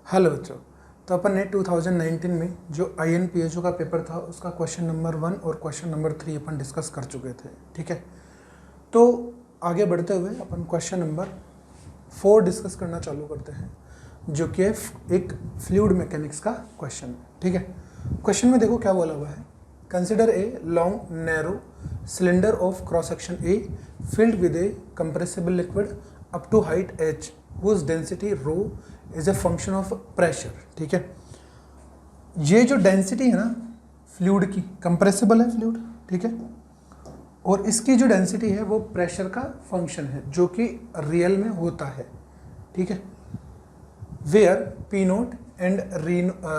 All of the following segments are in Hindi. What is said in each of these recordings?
हेलो बच्चों। तो अपन ने 2019 में जो INPHO का पेपर था उसका क्वेश्चन नंबर 1 और क्वेश्चन नंबर 3 अपन डिस्कस कर चुके थे, ठीक है। तो आगे बढ़ते हुए अपन क्वेश्चन नंबर 4 डिस्कस करना चालू करते हैं, जो कि एक फ्लूइड मैकेनिक्स का क्वेश्चन है, ठीक है। क्वेश्चन में देखो क्या बोला हुआ है। Consider a long narrow cylinder of cross section A filled with a compressible liquid up to height h whose density rho is a function of pressure, ठीक है। ये जो डेंसिटी है ना फ्लूइड की, कंप्रेसिबल है फ्लूइड, ठीक है, और इसकी जो डेंसिटी है वो प्रेशर का फंक्शन है, जो कि रियल में होता है, ठीक है। Where P note and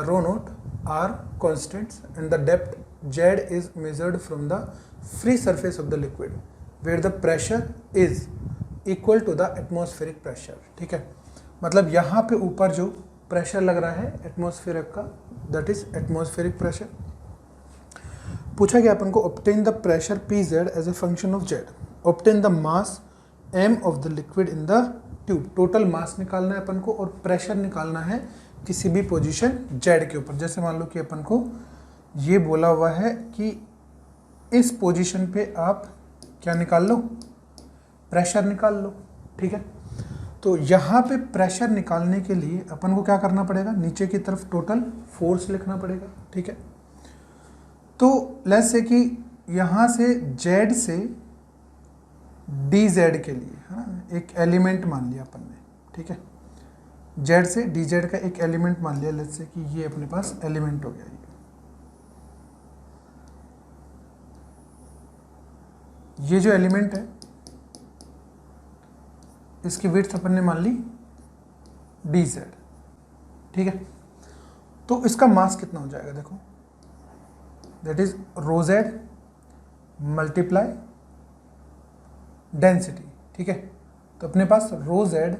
rho naught are constants and the depth Z is measured from the free surface of the liquid where the pressure is equal to the atmospheric pressure, ठीक है। मतलब यहाँ पे ऊपर जो प्रेशर लग रहा है एटमॉस्फेयर का, दैट इज एटमॉस्फेरिक प्रेशर। पूछा गया अपन को obtain the pressure Pz as a function of Z, obtain the mass m of the liquid in the tube. Total mass निकालना है अपन को और प्रेशर निकालना है किसी भी पोजीशन Z के ऊपर। जैसे मान लो कि अपन को ये बोला हुआ है कि इस पोजीशन पे आप क्या निकाल लो, प्रेशर निकाल लो, ठीक है। तो यहाँ पे प्रेशर निकालने के लिए अपन को क्या करना पड़ेगा, नीचे की तरफ टोटल फोर्स लिखना पड़ेगा, ठीक है। तो लेट्स से कि यहाँ से जेड से डी जेड के लिए है ना एक एलिमेंट मान लिया अपन ने, ठीक है। जेड से डी जेड का एक एलिमेंट मान लिया, लेट्स से कि ये अपने पास एलिमेंट हो गया। ये जो एलिमेंट है इसकी विड्थ अपन ने मान ली डी जेड, ठीक है। तो इसका मास कितना हो जाएगा, देखो that is rho Z multiply density, ठीक है। तो अपने पास रो जेड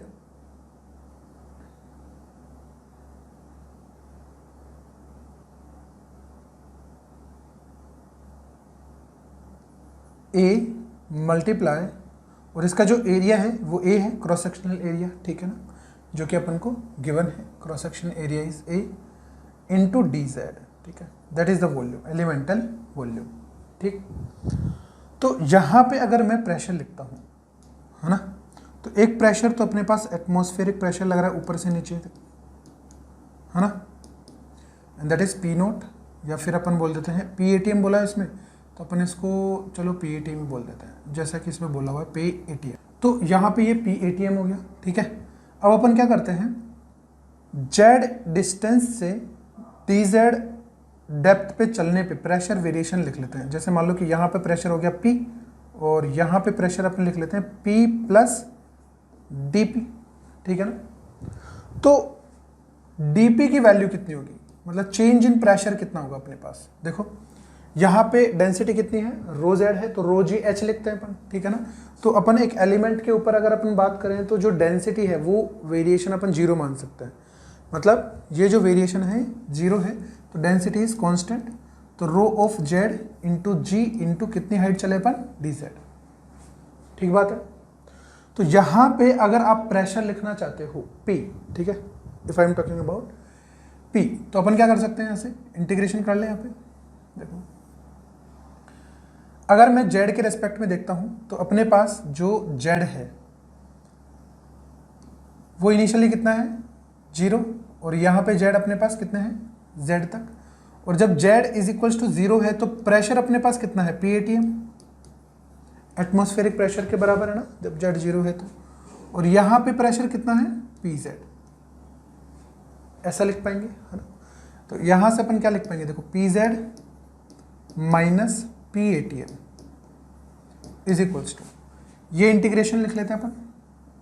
ए मल्टीप्लाई, और इसका जो एरिया है वो ए है, क्रॉस सेक्शनल एरिया, ठीक है ना, जो कि अपन को गिवन है। Cross sectional area is a into D Z, ठीक है, that is the volume, elemental volume, ठीक। तो यहाँ पे अगर मैं प्रेशर लिखता हूँ, है ना, तो एक प्रेशर तो अपने पास एटमॉस्फेरिक प्रेशर लग रहा है ऊपर से नीचे तक, है ना, and that is P note, या फिर अपन बोल देते हैं PATM बोला है इसमें, तो अपन इसको चलो PATM ही बोल देते हैं, जैसा कि इसमें बोला हुआ है PATM। तो यहाँ पे ये PATM हो गया, ठीक है। अब अपन क्या करते हैं, जेड डिस्टेंस से DZ डेप्थ पे चलने पे प्रेशर वेरिएशन लिख लेते हैं। जैसे मान लो कि यहाँ पे प्रेशर हो गया P और यहाँ पे प्रेशर अपन लिख लेते हैं P प्लस DP, ठीक है ना। तो DP की वैल्यू कितनी होगी, मतलब चेंज इन प्रेशर कितना होगा अपने पास। देखो यहाँ पे डेंसिटी कितनी है, रो जेड है, तो रो जी एच लिखते हैं अपन, ठीक है ना। तो अपन एक एलिमेंट के ऊपर अगर अपन बात करें तो जो डेंसिटी है वो वेरिएशन अपन जीरो मान सकते हैं, मतलब ये जो वेरिएशन है जीरो है, तो डेंसिटी इज कांस्टेंट। तो rho of z into g into कितनी हाइट चले अपन डी जेड, ठीक बात है। तो यहाँ पे अगर आप प्रेशर लिखना चाहते हो P, ठीक है, if I am talking about P, तो अपन क्या कर सकते हैं, यहाँ से इंटीग्रेशन कर ले। यहाँ पे देखो अगर मैं जेड के रेस्पेक्ट में देखता हूं तो अपने पास जो जेड है वो इनिशियली कितना है, जीरो, और यहां पे जेड अपने पास कितने हैं, जेड तक। और जब Z is equals to zero है तो प्रेशर अपने पास कितना है, PATM, एटमॉस्फेरिक प्रेशर के बराबर है ना, जब जेड जीरो है तो। और यहां पे प्रेशर कितना है, PZ, ऐसा लिख पाएंगे, है ना। तो यहां से अपन क्या लिख पाएंगे, देखो PZ minus PATM is equals to, ये इंटीग्रेशन लिख लेते हैं अपन,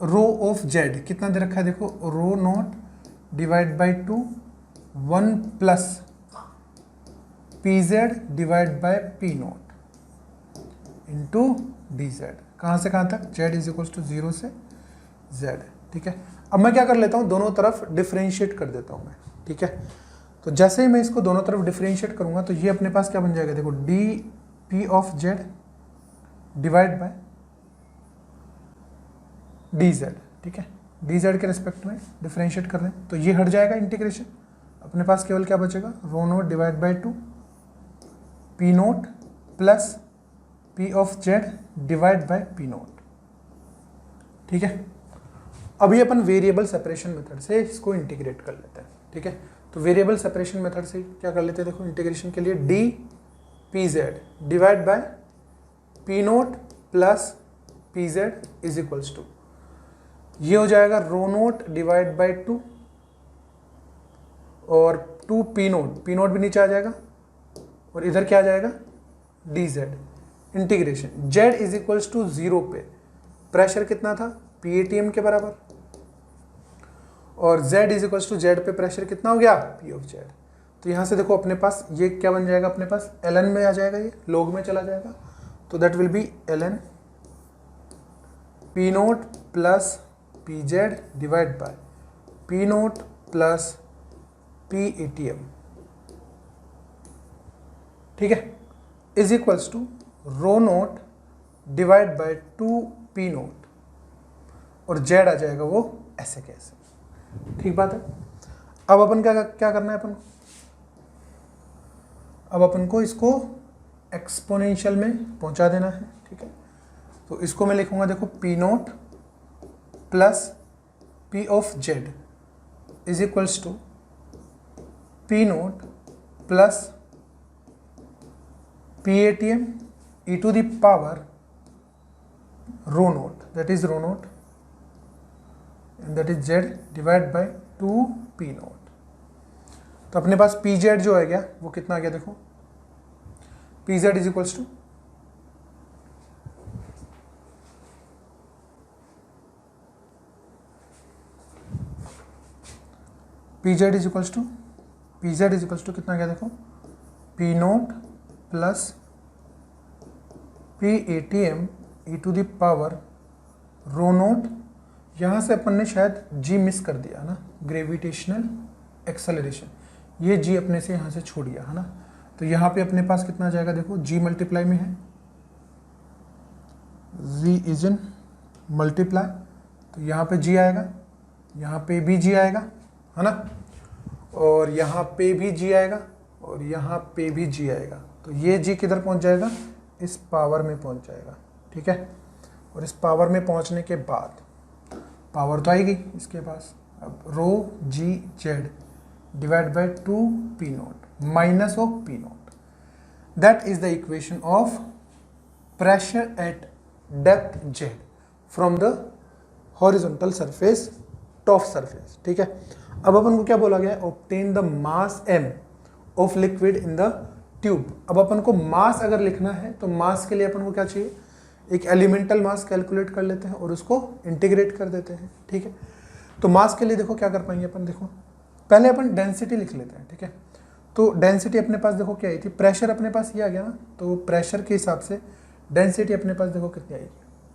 रो ऑफ जेड कितना दे रखा है, देखो rho naught divide by 2 1 plus PZ divide by P naught into DZ। कहाँ से कहाँ तक, जेड इज इक्वल्स टू 0 से Z, ठीक है। अब मैं क्या कर लेता हूँ, दोनों तरफ डिफ्रेंशिएट कर देता हूँ मैं, ठीक है। तो जैसे ही मैं इसको दोनों तरफ डिफ्रेंशिएट करूंगा तो ये अपने पास क्या बन जाएगा, देखो DP of z divide bye DZ, ठीक है। डी जेड के रिस्पेक्ट में डिफ्रेंशिएट कर रहे हैं, तो ये हट जाएगा इंटीग्रेशन, अपने पास केवल क्या बचेगा, rho note divide by 2 P note plus P of z divide by P note. ठीक है, अभी अपन वेरिएबल सेपरेशन मेथड से इसको इंटीग्रेट कर लेते हैं। ठीक है, तो वेरिएबल सेपरेशन मेथड से क्या कर लेते हैं, देखो इंटीग्रेशन के लिए D P Z divide by P note plus P Z is equals to, ये हो जाएगा रो नोट डिवाइड बाय 2 और 2 पी नोट भी नीचे आ जाएगा और इधर क्या आ जाएगा, D Z integration Z is equals to 0 पे प्रेशर कितना था, PATM के बराबर, और z is equals to Z पे प्रेशर कितना हो गया, P ऑफ जेड। तो यहाँ से देखो अपने पास ये क्या बन जाएगा, अपने पास ln में आ जाएगा, ये log में चला जाएगा, तो that will be ln P naught plus P Z divide by P note plus PATM। ठीक है, is equals to rho note divide by 2 P note और जेड आ जाएगा वो ऐसे कैसे। ठीक बात है, अब अपन क्या करना है, अब अपन को इसको एक्सपोनेंशियल में पहुंचा देना है। ठीक है, तो इसको मैं लिखूंगा, देखो P note plus P of Z is equals to P note plus PATM e to the power rho naught, that is rho naught and that is z divided by 2 p naught। तो अपने पास pz जो है गया वो कितना आ गया, देखो pz is equals to pz is equals to कितना गया, देखो p naught plus PATM e to the power rho naught, यहाँ से अपन ने शायद g मिस कर दिया ना, ग्रेविटेशनल एक्सेलरेशन, ये g अपने से यहाँ से छोड़ दिया है ना, तो यहाँ पे अपने पास कितना आ जाएगा, देखो g मल्टीप्लाई में है, v इज इन मल्टीप्लाई, तो यहाँ पे g आएगा, यहाँ पे भी g आएगा है ना, और यहाँ पे भी g आएगा और यहाँ पे भी g आएगा, तो ये g किधर पहुँच जाएगा, इस पावर में पहुँच जाएगा। ठीक है, और इस पावर में पहुँचने के बाद पावर तो आएगी इसके पास, अब rho ji Z divide by 2 P note minus of P naught, that is the equation of pressure at depth z from the horizontal surface top surface. ठीक है, अब अपन को क्या बोला गया है, obtain the mass m of liquid in the tube. अब अपन को मास अगर लिखना है तो मास के लिए अपन को क्या चाहिए, एक एलिमेंटल मास कैलकुलेट कर लेते हैं और उसको इंटीग्रेट कर देते हैं। ठीक है, तो मास के लिए देखो क्या कर पाएंगे अपन, देखो पहले अपन डेंसिटी लिख लेते हैं। ठीक है, तो डेंसिटी अपने पास देखो क्या आई थी, प्रेशर अपने पास ये आ गया ना, तो प्रेशर के हिसाब से डेंसिटी अपने पास देखो कितनी आएगी,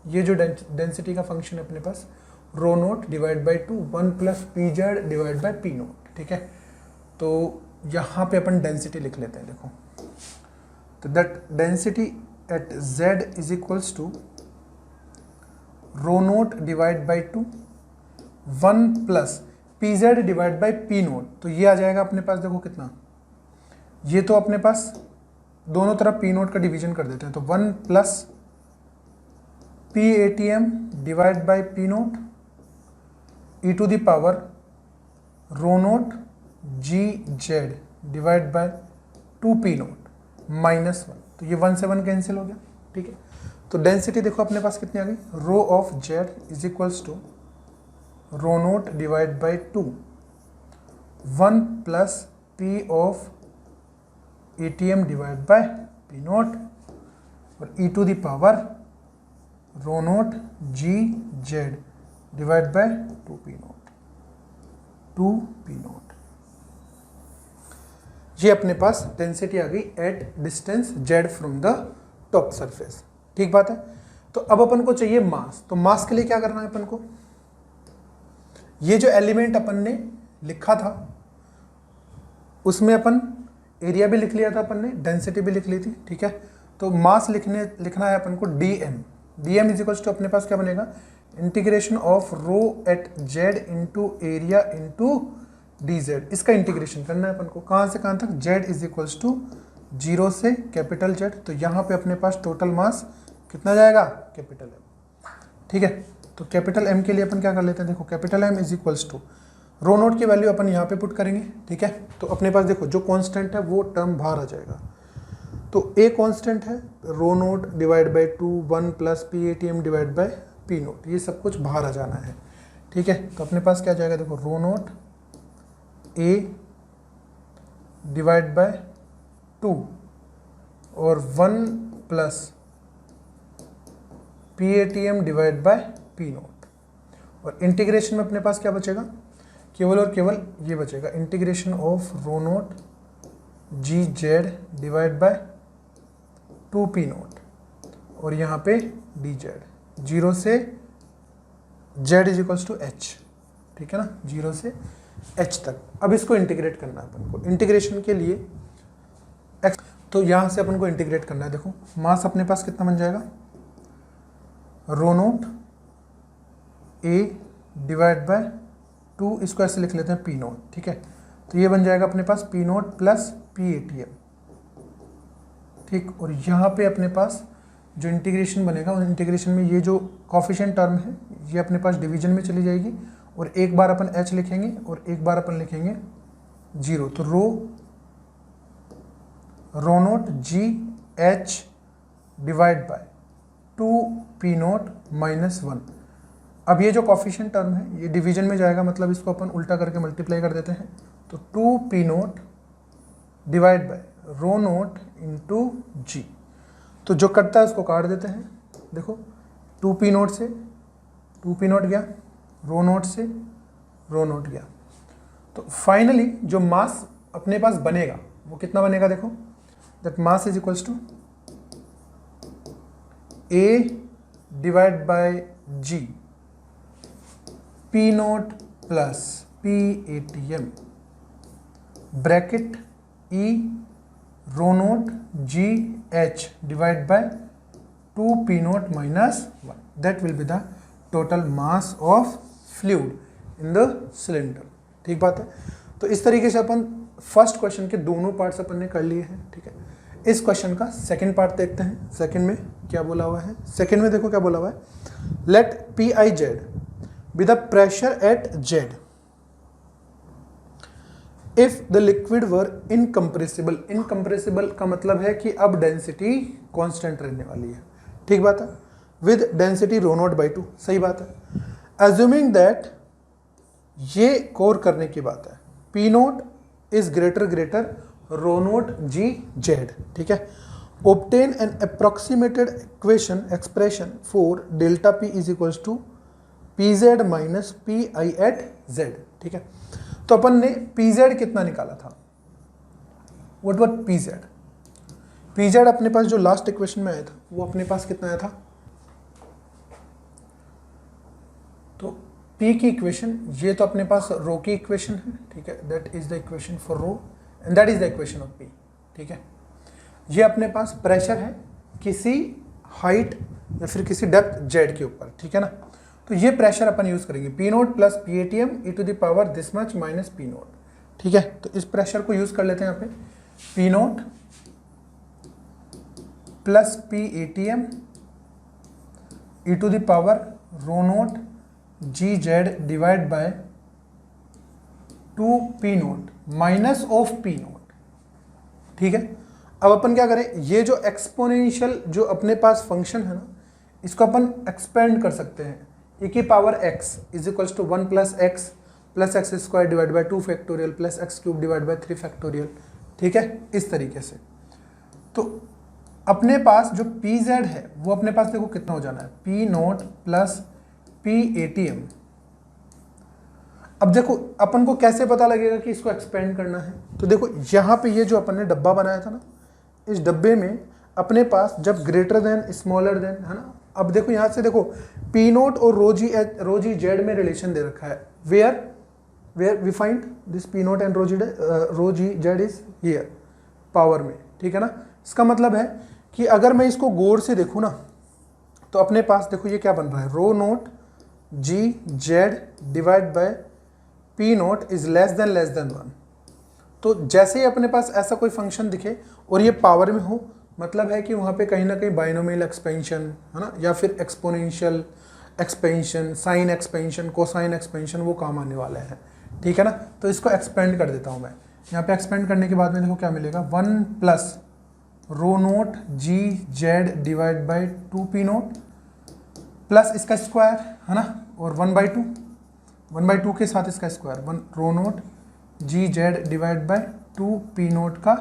ये जो डेंसिटी का फंक्शन है अपने पास rho note divide by 2 1 plus P Z divide by P note. ठीक है, तो यहाँ पे अपन डेंसिटी लिख लेते हैं, देखो तो that density at z is equals to rho note divide by 2 1 plus P Z divide by P naught, तो ये आ जाएगा अपने पास देखो कितना, ये तो अपने पास दोनों तरफ पी नोट का डिवीजन कर देते हैं, तो 1 plus PATM divide by P nought E to the power rho note ji Z divide by 2 P note minus 1, तो ये 1 से 1 कैंसिल हो गया। ठीक है, तो डेंसिटी देखो अपने पास कितनी आ गई, rho of Z is equals to rho note divide by 2 1 plus P of ATM divide by P note और e to the power rho note ji Z divide by 2 P naught. ये अपने पास डेंसिटी आ गई at distance z from the top surface. ठीक बात है, तो अब अपन को चाहिए मास, तो मास के लिए क्या करना है अपन को, ये जो एलिमेंट अपन ने लिखा था उसमें अपन एरिया भी लिख लिया था अपन ने, डेंसिटी भी लिख ली थी। ठीक है, तो मास लिखना है अपन को dm इज इक्वल्स टू अपने पास क्या बनेगा, integration of rho at Z into area into D Z, इसका इंटीग्रेशन करना है अपन को। कहाँ से कहाँ तक? जेड इज इक्वल्स टू 0 से कैपिटल जेड। तो यहाँ पे अपने पास टोटल मास कितना जाएगा? Capital M. ठीक है, तो कैपिटल एम के लिए अपन क्या कर लेते हैं, देखो capital M is equals to rho nought की वैल्यू अपन यहाँ पे पुट करेंगे। ठीक है, तो अपने पास देखो जो कांस्टेंट है वो टर्म बाहर आ जाएगा। तो ए कांस्टेंट है, rho note divide by 2 1 plus P A T M divide by P naught, ये सब कुछ बाहर आ जाना है। ठीक है, तो अपने पास क्या जाएगा, देखो rho nought A divide by 2 और 1 plus P A T M divide by P note, और इंटीग्रेशन में अपने पास क्या बचेगा, केवल और केवल ये बचेगा, integration of rho note ji Z divide by 2 P note और यहाँ पे डी जेड, 0 से Z is equals to H. ठीक है ना, 0 से एच तक। अब इसको इंटीग्रेट करना है अपन को। इंटीग्रेशन के लिए एक्स, तो यहाँ से अपन को इंटीग्रेट करना है। देखो मास अपने पास कितना बन जाएगा, रो नोट ए डिवाइड बाय 2, इसको ऐसे लिख लेते हैं पी नोट। ठीक है, तो ये बन जाएगा अपने पास p note plus P A T M. ठीक, और यहाँ पे अपने पास जो इंटीग्रेशन बनेगा, उस इंटीग्रेशन में ये जो कॉफिशिएंट टर्म है ये अपने पास डिवीजन में चली जाएगी, और एक बार अपन h लिखेंगे और एक बार अपन लिखेंगे 0। तो rho note ji H divide by 2 P note minus 1। अब ये जो कॉफिशिएंट टर्म है ये डिवीजन में जाएगा, मतलब इसको अपन उल्टा करके मल्टीप्लाई कर देते हैं। तो 2 P naught divide by rho naught into g, तो जो कटता है उसको काट देते हैं। देखो 2 पी नोट से 2 पी नोट गया, रो नोट से रो नोट गया। तो फाइनली जो मास अपने पास बनेगा वो कितना बनेगा, देखो that mass is equals to A divide by G P note plus P A T M bracket E rho note ji H divide by 2 P note minus 1, that will be the total mass of fluid in the cylinder. ठीक बात है। तो इस तरीके से अपन फर्स्ट क्वेश्चन के दोनों पार्ट्स अपन ने कर लिए हैं। ठीक है, इस क्वेश्चन का सेकंड पार्ट देखते हैं। सेकंड में क्या बोला हुआ है, सेकंड में देखो क्या बोला हुआ है, let P I Z be the pressure at Z if the liquid were incompressible. Incompressible का मतलब है कि अब डेंसिटी कांस्टेंट रहने वाली है। ठीक बात है, with density rho note by 2। सही बात है। एज्यूमिंग दैट, ये कोर करने की बात है, P note is greater rho note ji Z. ठीक है, obtain an approximated expression for delta p is equals to pz minus pi at z। ठीक है, तो अपन ने pz कितना निकाला था, what was pz? pz अपने पास जो लास्ट इक्वेशन में आया था वो अपने पास कितना आया था, तो p की इक्वेशन, ये तो अपने पास रो की इक्वेशन है। ठीक है, that is the equation for rho and that is the equation of p। ठीक है, ये अपने पास प्रेशर है किसी हाइट या फिर किसी डेप्थ जेड के ऊपर। ठीक है ना, तो ये प्रेशर अपन यूज करेंगे P note plus P A T M E to the power this much minus P note. ठीक है, तो इस प्रेशर को यूज कर लेते हैं यहाँ पे, P note plus P A T M E to the power rho note ji Z divide by 2 P note minus of P note. ठीक है, अब अपन क्या करें, ये जो एक्सपोनेंशियल जो अपने पास फंक्शन है ना, इसको अपन एक्सपेंड कर सकते हैं। ए की power x is equals to 1 plus X square divide by 2 factorial plus X cube divide by 3 factorial. ठीक है, इस तरीके से। तो अपने पास जो पी जेड है वो अपने पास देखो कितना हो जाना है, P note plus P A T M. अब देखो अपन को कैसे पता लगेगा कि इसको एक्सपेंड करना है, तो देखो यहाँ पे ये जो अपन ने डब्बा बनाया था ना, इस डब्बे में अपने पास जब ग्रेटर देन स्मॉलर देन है ना, अब देखो यहाँ से देखो पी नोट और रो जी जेड में रिलेशन दे रखा है, where we find this P note and rho ji Z is here power में। ठीक है ना, इसका मतलब है कि अगर मैं इसको गौर से देखूँ ना, तो अपने पास देखो ये क्या बन रहा है, rho note ji Z divide by P note is less than 1। तो जैसे ही अपने पास ऐसा कोई फंक्शन दिखे और ये पावर में हो, मतलब है कि वहाँ पे कहीं ना कहीं बाइनोमियल एक्सपेंशन है ना, या फिर exponential expansion, sine expansion, cosine expansion वो काम आने वाला है, ठीक है ना। तो इसको एक्सपेंड कर देता हूँ मैं। यहाँ पे एक्सपेंड करने के बाद में देखो क्या मिलेगा, 1 plus rho note ji Z divide by 2 P note plus इसका स्क्वायर है ना, और 1/2 के साथ इसका square, 1 rho note ji Z divide by 2 P note का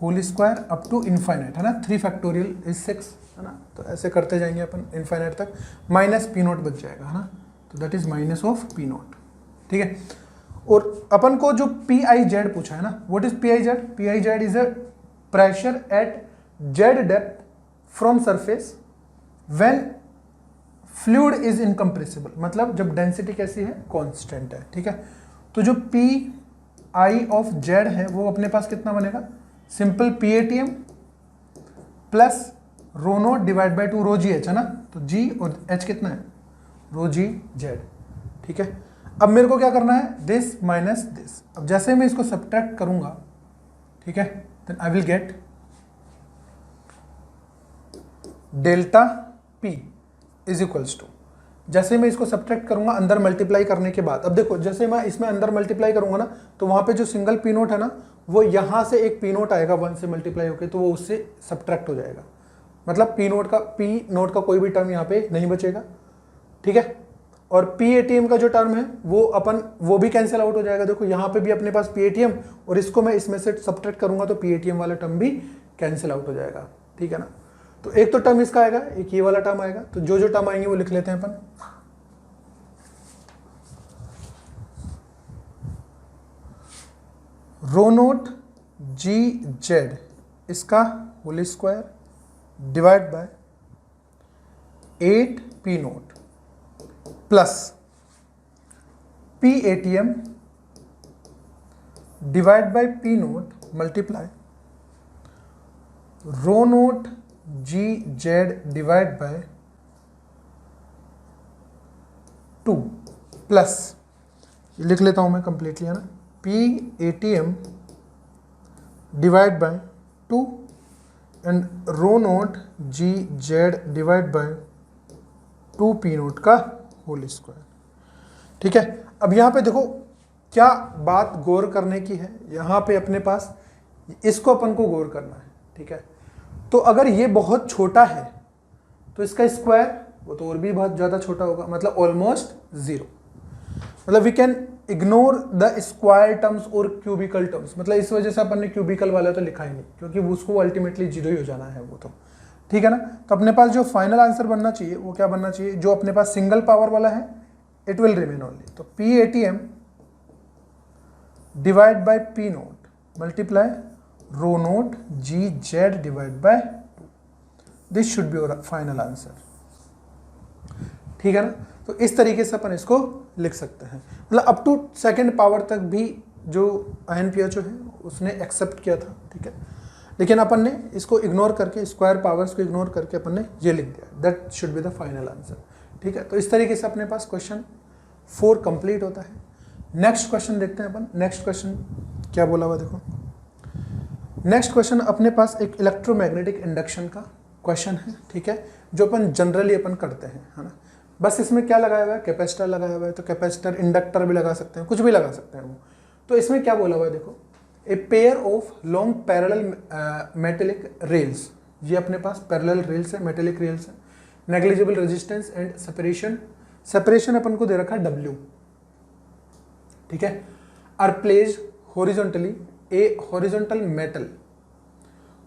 whole square up to infinite है ना, 3 फैक्टोरियल इज 6 है ना। तो ऐसे करते जाएंगे अपन इन्फाइनाइट तक, माइनस पी नोट बच जाएगा है ना, तो that is minus of P note, ठीक है। और अपन को जो पी आई जेड पूछा है ना, what is P I Z? P I Z is a pressure at Z depth from surface when fluid is incompressible, मतलब जब डेंसिटी कैसी है, कांस्टेंट है, ठीक है। तो जो पी आई ऑफ जेड है वो अपने पास कितना बनेगा, simple P A T M plus rho note divide by 2 rho G H है ना, तो जी और एच कितना है, रो जी जेड, ठीक है। अब मेरे को क्या करना है, दिस माइनस दिस। अब जैसे मैं इसको सब्ट्रैक्ट करूंगा, ठीक है, then I will get delta P is equals to, जैसे मैं इसको सब्ट्रैक्ट करूंगा अंदर मल्टीप्लाई करने के बाद, अब देखो जैसे मैं इसमें अंदर मल्टीप्लाई करूंगा ना, तो वहां पे जो सिंगल पी नोट है ना, वो यहां से एक पी नोट आएगा 1 से मल्टीप्लाई होकर, तो वो उससे सब्ट्रैक्ट हो जाएगा, मतलब पी नोट का कोई भी टर्म यहाँ पे नहीं बचेगा, ठीक है। और पी ए टी एम का जो टर्म है वो भी कैंसिल आउट हो जाएगा। देखो यहाँ पे भी अपने पास पी ए टी एम, और इसको मैं इसमें से सब्ट्रैक्ट करूंगा तो पी ए टी एम वाला टर्म भी कैंसिल आउट हो जाएगा, ठीक है ना। तो एक तो टर्म इसका आएगा, एक ये वाला टर्म आएगा, तो जो जो टर्म आएंगे वो लिख लेते हैं अपन। रो नोट जी जेड इसका whole square divide by 8 P note plus P A T M divide by P nought multiply rho note ji Z divide by 2 plus, लिख लेता हूं मैं कंप्लीटली है ना, P A T M divide by 2 and rho note ji Z divide by 2 P note का होल स्क्वायर, ठीक है। अब यहाँ पे देखो क्या बात गौर करने की है, यहाँ पे अपने पास इसको अपन को गौर करना है, ठीक है। तो अगर ये बहुत छोटा है तो इसका स्क्वायर वो तो और भी बहुत ज़्यादा छोटा होगा, मतलब ऑलमोस्ट 0, मतलब we can ignore the square terms और क्यूबिकल टर्म्स, मतलब इस वजह से अपन ने क्यूबिकल वाला तो लिखा ही नहीं, क्योंकि उसको अल्टीमेटली 0 ही हो जाना है वो तो, ठीक है ना। तो अपने पास जो फाइनल आंसर बनना चाहिए वो क्या बनना चाहिए, जो अपने पास सिंगल पावर वाला है इट विल रिमेन ओनली, तो P A T M divide by P nought multiply rho note ji Z divide by 2, this should be your final answer, ठीक है ना। तो इस तरीके से अपन इसको लिख सकते हैं, मतलब अप टू सेकंड पावर तक भी जो INPHO है उसने एक्सेप्ट किया था, ठीक है। लेकिन अपन ने इसको इग्नोर करके, स्क्वायर पावर्स को इग्नोर करके अपन ने ये लिख दिया, that should be the final answer, ठीक है। तो इस तरीके से अपने पास क्वेश्चन 4 कंप्लीट होता है। नेक्स्ट क्वेश्चन देखते हैं अपन, नेक्स्ट क्वेश्चन क्या बोला हुआ देखो। नेक्स्ट क्वेश्चन अपने पास एक इलेक्ट्रोमैग्नेटिक इंडक्शन का क्वेश्चन है, ठीक है, जो अपन जनरली अपन करते हैं, है ना। बस इसमें क्या लगाया हुआ है, कैपेसिटर लगाया हुआ है, तो कैपेसिटर इंडक्टर भी लगा सकते हैं, कुछ भी लगा सकते हैं वो। तो इसमें क्या बोला हुआ है देखो, a pair of long parallel metallic rails, ये अपने पास पैरेलल रेल्स है, मेटेलिक रेल्स है, नेग्लिजिबल रेजिस्टेंस एंड सेपरेशन अपन को दे रखा है W, ठीक है, are placed horizontally a horizontal metal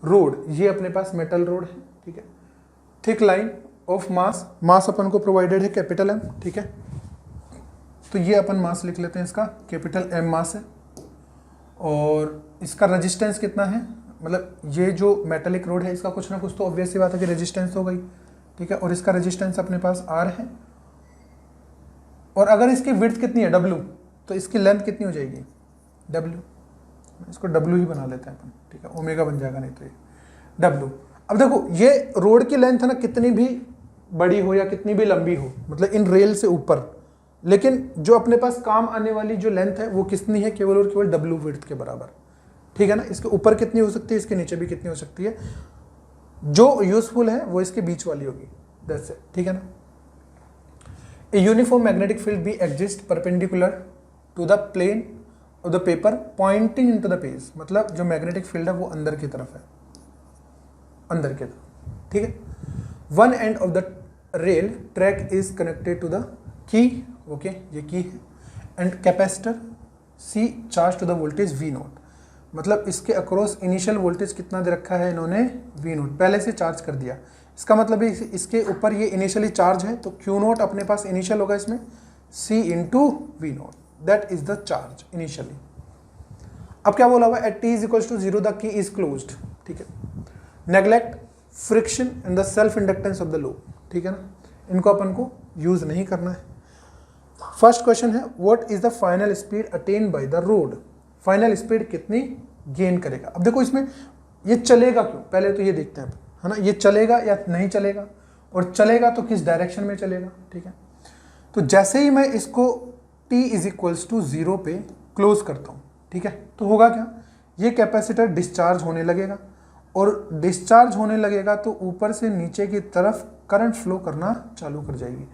rod, ये अपने पास मेटल रोड है, ठीक है, थिक लाइन ऑफ मास अपन को प्रोवाइडेड है कैपिटल M, ठीक है। तो ये अपन मास लिख लेते हैं, इसका कैपिटल M मास है, और इसका रेजिस्टेंस कितना है, मतलब ये जो मेटेलिक रोड है इसका कुछ ना कुछ तो ऑब्वियस सी बात है कि रेजिस्टेंस हो गई, ठीक है, और इसका रेजिस्टेंस अपने पास R है, और अगर इसकी विड्थ कितनी है W, तो इसकी लेंथ कितनी हो जाएगी W, इसको W ही बना लेते हैं अपन, ठीक है, ओमेगा बन जाएगा नहीं तो ये W। अब देखो ये रोड की लेंथ है ना, कितनी भी बड़ी हो या कितनी भी लंबी हो, मतलब इन रेल से ऊपर, लेकिन जो अपने पास काम आने वाली जो लेंथ है वो कितनी है, केवल और केवल डब्ल्यू विड्थ के बराबर, ठीक है ना। इसके ऊपर कितनी हो सकती है, इसके नीचे भी कितनी हो सकती है, जो यूजफुल है वो इसके बीच वाली होगी, दैट्स इट, ठीक है ना। ए यूनिफॉर्म मैग्नेटिक फील्ड भी exist perpendicular to the plane of the paper pointing into the page, मतलब जो मैग्नेटिक फील्ड है वो अंदर की तरफ है, अंदर की तरफ, ठीक है। One end of the rail track is connected to the key, okay, ये की है, and capacitor C charge to the voltage V nought, मतलब इसके अक्रॉस इनिशियल वोल्टेज कितना दे रखा है इन्होंने, वी नोट, पहले से चार्ज कर दिया। इसका मतलब है इसके ऊपर ये इनिशियली चार्ज है, तो क्यू नोट अपने पास इनिशियल होगा इसमें c into v naught, that is the charge initially. अब क्या बोला हुआ, at t is equal to 0 the key is closed, ठीक है। Neglect friction and the self inductance of the loop, ठीक है ना, इनको अपन को यूज नहीं करना है। फर्स्ट क्वेश्चन है, what is the final speed attain bye the road, final speed कितनी गेन करेगा। अब देखो इसमें ये चलेगा क्यों, पहले तो ये देखते हैं, है ना, ये चलेगा या नहीं चलेगा, और चलेगा तो किस डायरेक्शन में चलेगा, ठीक है। तो जैसे ही मैं इसको t इज इक्वल्स टू 0 पे क्लोज करता हूँ, ठीक है, तो होगा क्या, ये कैपेसिटर डिस्चार्ज होने लगेगा, और डिस्चार्ज होने लगेगा तो ऊपर से नीचे की तरफ करंट फ्लो करना चालू कर जाएगी।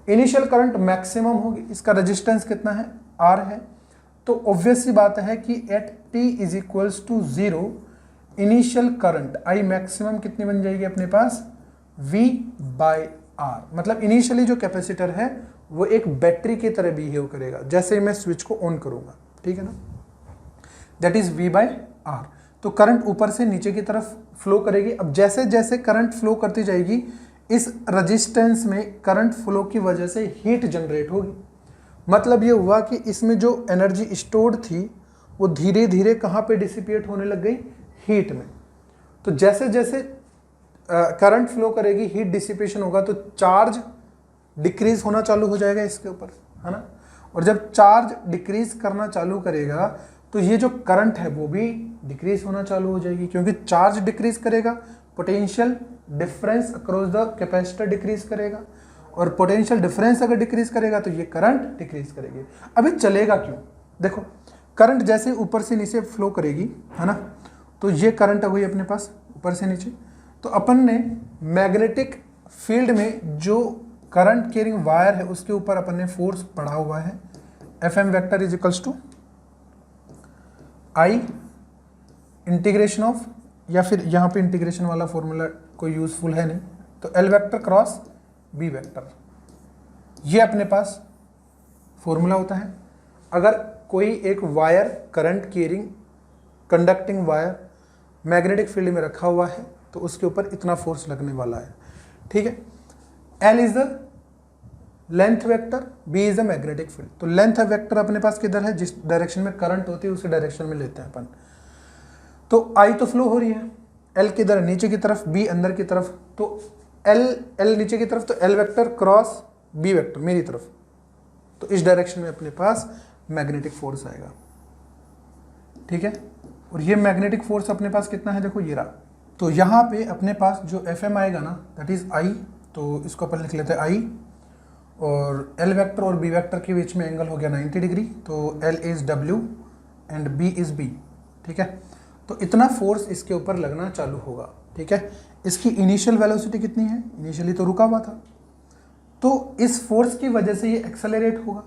इनिशियल करंट मैक्सिमम होगी, इसका रेजिस्टेंस कितना है, R है, तो ऑब्वियस सी बात है कि at t is equals to 0 initial current I maximum कितनी बन जाएगी अपने पास, V बाय R, मतलब इनिशियली जो कैपेसिटर है वो एक बैटरी की तरह बिहेव करेगा जैसे ही मैं स्विच को ऑन करूंगा, ठीक है ना, that is V by R। तो करंट ऊपर से नीचे की तरफ फ्लो करेगी। अब जैसे जैसे करंट फ्लो करती जाएगी, इस रेजिस्टेंस में करंट फ्लो की वजह से हीट जनरेट होगी, मतलब ये हुआ कि इसमें जो एनर्जी स्टोर्ड थी वो धीरे धीरे कहाँ पे डिसिपेट होने लग गई, हीट में। तो जैसे जैसे करंट फ्लो करेगी, हीट डिसिपेशन होगा, तो चार्ज डिक्रीज होना चालू हो जाएगा इसके ऊपर, है ना। और जब चार्ज डिक्रीज करना चालू करेगा तो ये जो करंट है वो भी डिक्रीज होना चालू हो जाएगी, क्योंकि चार्ज डिक्रीज करेगा, potential difference across the capacitor decrease करेगा, और पोटेंशियल डिफरेंस अगर डिक्रीज करेगा तो ये करंट डिक्रीज करेगी। अभी चलेगा क्यों, देखो करंट जैसे ऊपर से नीचे फ्लो करेगी, है ना, तो ये करंट आ गई अपने पास ऊपर से नीचे, तो अपन ने मैग्नेटिक फील्ड में जो करंट कैरिंग वायर है उसके ऊपर अपन ने फोर्स पढ़ा हुआ है, Fm vector is equals to I integration of, या फिर यहाँ पे इंटीग्रेशन वाला फॉर्मूला कोई यूजफुल है नहीं, तो L vector cross B vector, ये अपने पास फॉर्मूला होता है। अगर कोई एक wire current carrying conducting wire magnetic field में रखा हुआ है तो उसके ऊपर इतना फोर्स लगने वाला है, ठीक है। L is the length vector, B is the magnetic field. तो लेंथ वेक्टर अपने पास किधर है, जिस डायरेक्शन में करंट होती है उसी डायरेक्शन में लेते हैं अपन। तो I तो फ्लो हो रही है, L किधर है, नीचे की तरफ, B अंदर की तरफ, तो L नीचे की तरफ, तो L vector cross B vector मेरी तरफ, तो इस डायरेक्शन में अपने पास मैग्नेटिक फोर्स आएगा, ठीक है। और ये मैग्नेटिक फोर्स अपने पास कितना है, देखो ये रहा। तो यहाँ पे अपने पास जो Fm आएगा ना, दैट इज I, तो इसको अपन लिख लेते हैं I, और L वेक्टर और B वेक्टर के बीच में एंगल हो गया 90 डिग्री, तो L is W and B is B, ठीक है। तो इतना फोर्स इसके ऊपर लगना चालू होगा, ठीक है। इसकी इनिशियल वेलोसिटी कितनी है, इनिशियली तो रुका हुआ था, तो इस फोर्स की वजह से ये एक्सेलरेट होगा,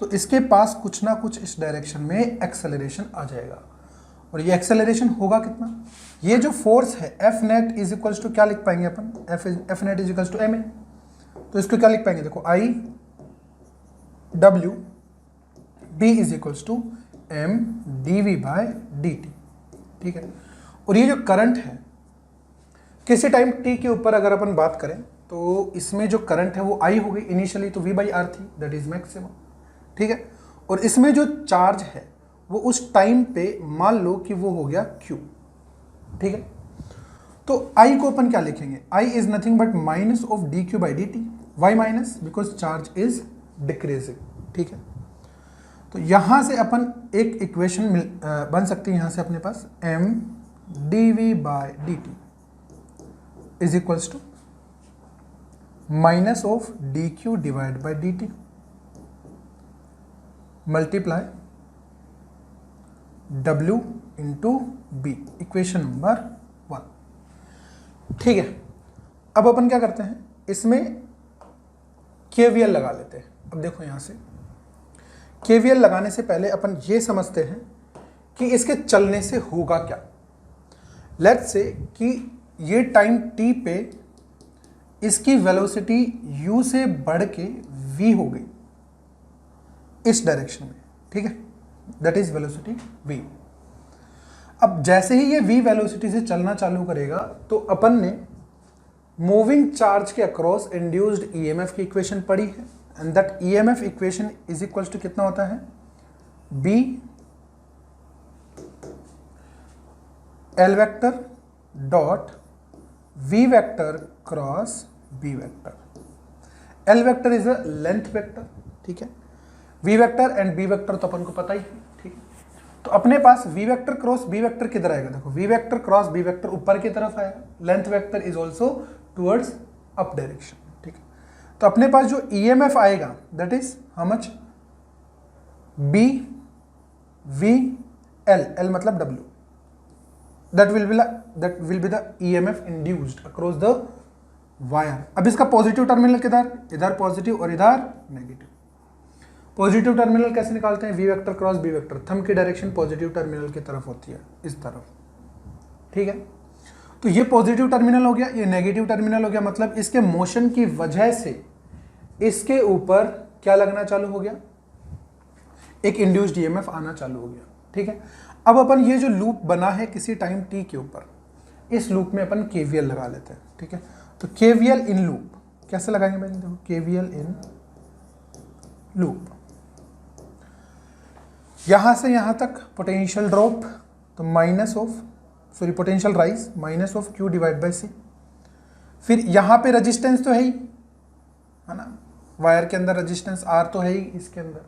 तो इसके पास कुछ ना कुछ इस डायरेक्शन में एक्सेलरेशन आ जाएगा। और ये एक्सेलरेशन होगा कितना, ये जो फोर्स है F net is equals to क्या लिख पाएंगे अपन, F net is equals to ma, तो इसको क्या लिख पाएंगे, देखो I W B is equals to m dv by dt, ठीक है। और ये जो करंट है किसी टाइम t के ऊपर अगर अपन बात करें तो इसमें जो करंट है वो I हो गई, इनिशियली तो V बाई R थी, दैट इज मैक्सिमम, ठीक है। और इसमें जो चार्ज है वो उस टाइम पे मान लो कि वो हो गया Q, ठीक है। तो I को अपन क्या लिखेंगे, I is nothing but minus of dq by dt, why minus because charge is decreasing, ठीक है। तो यहां से अपन एक इक्वेशन बन सकती है, यहां से अपने पास m dv by dt is equals to minus of D Q divide by D T multiply W into B, equation number 1। ठीक है, अब अपन क्या करते हैं, इसमें KVL लगा लेते हैं। अब देखो यहां से KVL लगाने से पहले अपन ये समझते हैं कि इसके चलने से होगा क्या। लेट्स से कि ये टाइम t पे इसकी वेलोसिटी u से बढ़ के v हो गई इस डायरेक्शन में, ठीक है, दैट इज वेलोसिटी v। अब जैसे ही ये v वेलोसिटी से चलना चालू करेगा तो अपन ने मूविंग चार्ज के अक्रॉस इंड्यूस्ड ईएमएफ की इक्वेशन पढ़ी है, and that EMF equation is equals to कितना होता है, b L vector dot v vector cross b vector. L vector is a length vector, ठीक है, v vector and b vector तो अपन को पता ही है, ठीक है। तो अपने पास v vector cross b vector किधर आएगा, देखो v vector cross b vector ऊपर की तरफ आएगा, length vector is also towards up direction, ठीक है। तो अपने पास जो ईएमएफ आएगा that is how much, b v l, l मतलब w, that will be the EMF induced across the wire। अब इसका पॉजिटिव टर्मिनल किधर, इधर पॉजिटिव और इधर नेगेटिव। पॉजिटिव टर्मिनल कैसे निकालते हैं, v vector cross b vector, thumb की डायरेक्शन पॉजिटिव टर्मिनल की तरफ होती है, इस तरफ, ठीक है। तो ये पॉजिटिव टर्मिनल हो गया, ये नेगेटिव टर्मिनल हो गया, मतलब इसके मोशन की वजह से इसके ऊपर क्या लगना चालू हो गया, एक इंड्यूस्ड ईएमएफ आना चालू हो गया, ठीक है। अब अपन ये जो लूप बना है किसी टाइम t के ऊपर, इस लूप में अपन KVL लगा लेते हैं, ठीक है। तो KVL इन लूप कैसे लगाएंगे भाई, देखो KVL इन लूप, यहां से यहां तक पोटेंशियल ड्रॉप, तो potential rise minus of Q divide by C। फिर यहां पे रेजिस्टेंस तो है ही, है ना, वायर के अंदर रेजिस्टेंस R तो है ही इसके अंदर।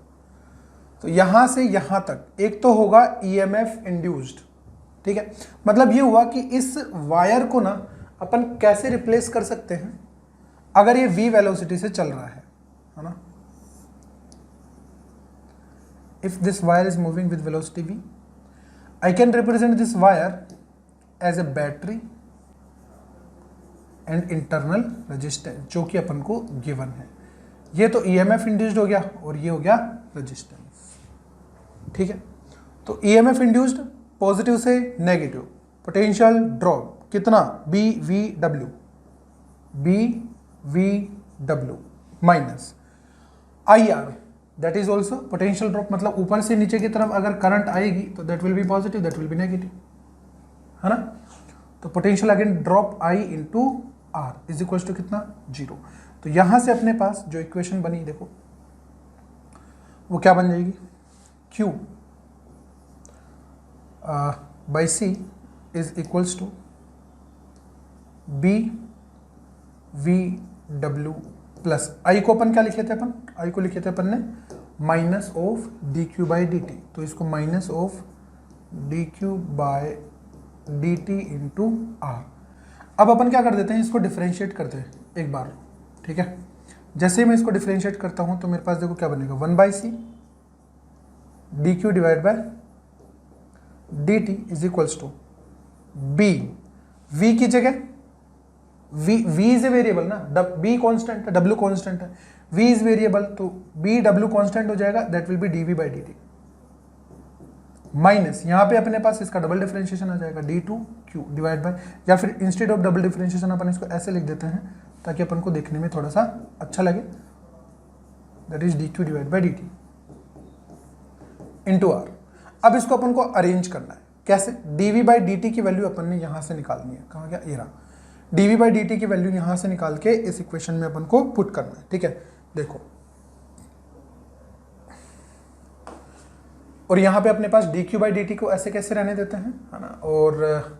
तो यहां से यहां तक एक तो होगा ईएमएफ इंड्यूस्ड, ठीक है। मतलब ये हुआ कि इस वायर को ना अपन कैसे रिप्लेस कर सकते हैं अगर ये v वेलोसिटी से चल रहा है ना। If this wire is moving with velocity v, I can represent this wire as a battery and internal resistance, जो कि अपन को गिवन है। ये तो ईएमएफ इंड्यूस्ड हो गया और ये हो गया रेजिस्टेंस, ठीक है। तो ईएमएफ इंड्यूस्ड पॉजिटिव से नेगेटिव, पोटेंशियल ड्रॉप कितना, BVW minus IR, that is also potential drop, मतलब ऊपर से नीचे की तरफ अगर करंट आएगी तो that will be positive, that will be negative, है ना। तो potential again drop I into R is equal to कितना, 0। तो यहां से अपने पास जो इक्वेशन बनी देखो वो क्या बन जाएगी, Q by C is equals to BVW plus I को अपन क्या लिखे थे, अपन I को लिखे थे अपन ने minus of DQ by DT, तो इसको minus of DQ by DT into R। अब अपन क्या कर देते हैं, इसको डिफरेंशिएट करते हैं एक बार, ठीक है। जैसे ही मैं इसको डिफरेंशिएट करता हूं तो मेरे पास देखो क्या बनेगा, 1/C DQ divide by DT is equals to B, V की जगह V इज ए वेरिएबल ना, B कांस्टेंट है, W कांस्टेंट है, V इज वेरिएबल, तो B W कांस्टेंट हो जाएगा, that will be dV by dt minus यहाँ पे अपने पास इसका डबल डिफरेंशिएशन आ जाएगा d2q डिवाइड बाय, या फिर इंस्टेड ऑफ डबल डिफरेंशिएशन अपन इसको ऐसे लिख देते हैं ताकि अपन को देखने में थोड़ा सा अच्छा लगे, that is dq divide by dt into r। अब इसको अपन को अरेंज करना है, कैसे, dv बाई dt की वैल्यू अपन ने यहां से निकालनी है, कहाँ गया, ये रहा, dv बाई dt की वैल्यू यहां से निकाल के इस इक्वेशन में अपन को पुट करना है, ठीक है। देखो और यहाँ पे अपने पास dq बाई dt को ऐसे कैसे रहने देते हैं, है ना, और